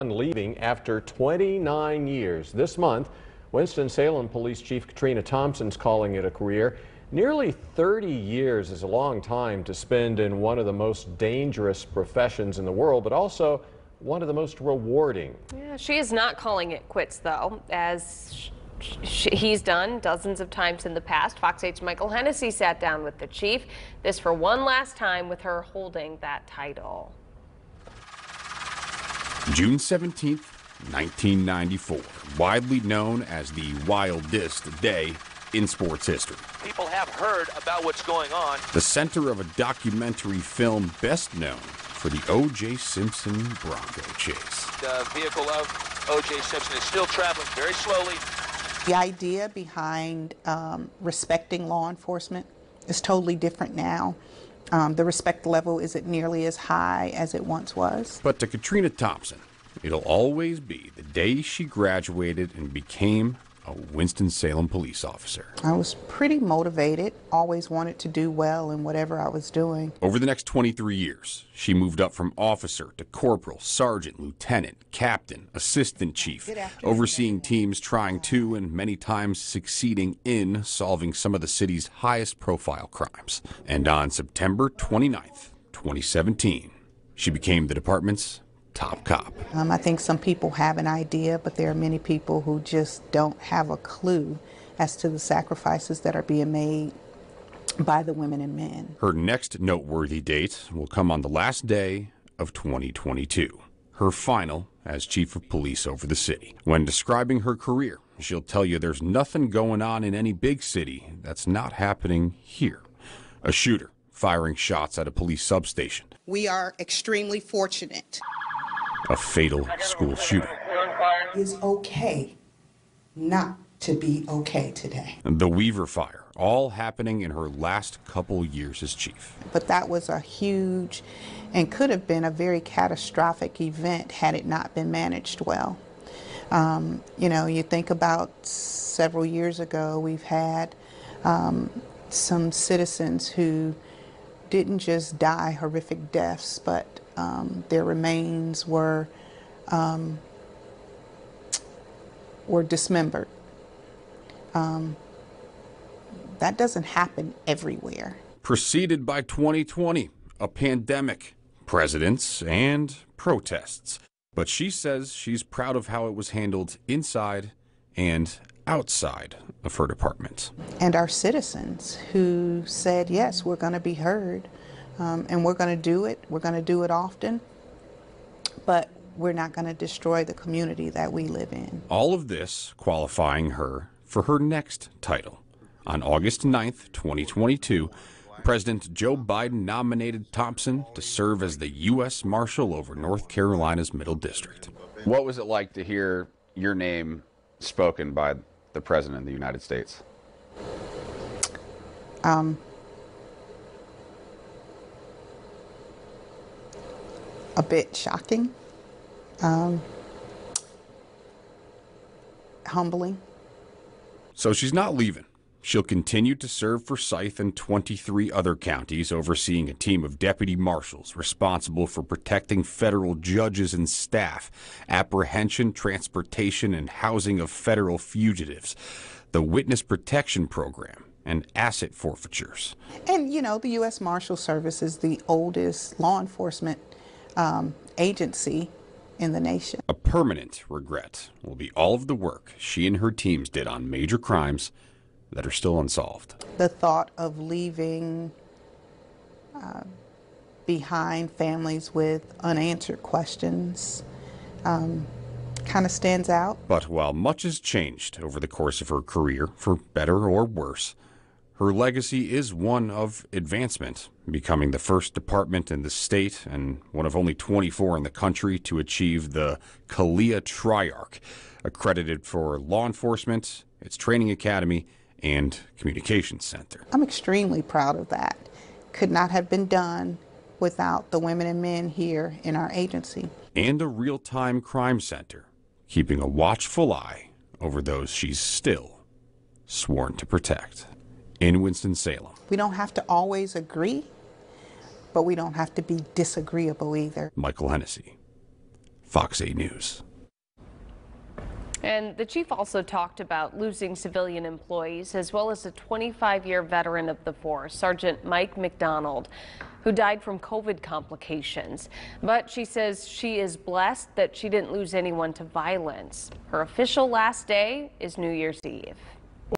Leaving after 29 years. This month, Winston-Salem Police Chief Katrina Thompson's calling it a career. Nearly 30 years is a long time to spend in one of the most dangerous professions in the world, but also one of the most rewarding. Yeah, she is not calling it quits, though, as he's done dozens of times in the past. Fox 8's Michael Hennessy sat down with the chief, this for one last time with her holding that title. June 17th, 1994, widely known as the wildest day in sports history. People have heard about what's going on. The center of a documentary film best known for the O.J. Simpson Bronco chase. The vehicle of O.J. Simpson is still traveling very slowly. The idea behind respecting law enforcement is totally different now. The respect level isn't nearly as high as it once was. But to Katrina Thompson, it'll always be the day she graduated and became a Winston-Salem police officer. I was pretty motivated, always wanted to do well in whatever I was doing. Over the next 23 years, she moved up from officer to corporal, sergeant, lieutenant, captain, assistant chief, overseeing teams trying to and many times succeeding in solving some of the city's highest profile crimes. And on September 29th, 2017, she became the department's top cop. I think some people have an idea, but there are many people who just don't have a clue as to the sacrifices that are being made by the women and men. Her next noteworthy date will come on the last day of 2022, her final as chief of police over the city. When describing her career, she'll tell you there's nothing going on in any big city that's not happening here. A shooter firing shots at a police substation. We are extremely fortunate. A fatal school shooting. It's okay not to be okay today. The Weaver fire, all happening in her last couple years as chief. But that was a huge and could have been a very catastrophic event had it not been managed well. You know, you think about several years ago, we've had some citizens who didn't just die horrific deaths, but their remains were dismembered. That doesn't happen everywhere. Preceded by 2020, a pandemic, presidents, and protests. But she says she's proud of how it was handled inside and outside of her department. And our citizens who said, yes, we're going to be heard, and we're going to do it. We're going to do it often, but we're not going to destroy the community that we live in. All of this qualifying her for her next title. On August 9th, 2022, President Joe Biden nominated Thompson to serve as the U.S. Marshal over North Carolina's Middle District. What was it like to hear your name spoken by the President of the United States? A bit shocking, humbling. So she's not leaving. She'll continue to serve Forsyth and 23 other counties, overseeing a team of deputy marshals responsible for protecting federal judges and staff, apprehension, transportation, and housing of federal fugitives, the Witness Protection Program, and asset forfeitures. And, you know, the U.S. Marshal Service is the oldest law enforcement agency in the nation. A permanent regret will be all of the work she and her teams did on major crimes that are still unsolved. The thought of leaving behind families with unanswered questions kind of stands out. But while much has changed over the course of her career, for better or worse, her legacy is one of advancement, becoming the first department in the state and one of only 24 in the country to achieve the CALEA Triarch, accredited for law enforcement, its training academy, and communications center. I'm extremely proud of that. Could not have been done without the women and men here in our agency. And a real-time crime center, keeping a watchful eye over those she's still sworn to protect. In Winston-Salem. We don't have to always agree, but we don't have to be disagreeable either. Michael Hennessy, Fox 8 News. And the chief also talked about losing civilian employees, as well as a 25-year veteran of the force, Sergeant Mike McDonald, who died from COVID complications. But she says she is blessed that she didn't lose anyone to violence. Her official last day is New Year's Eve.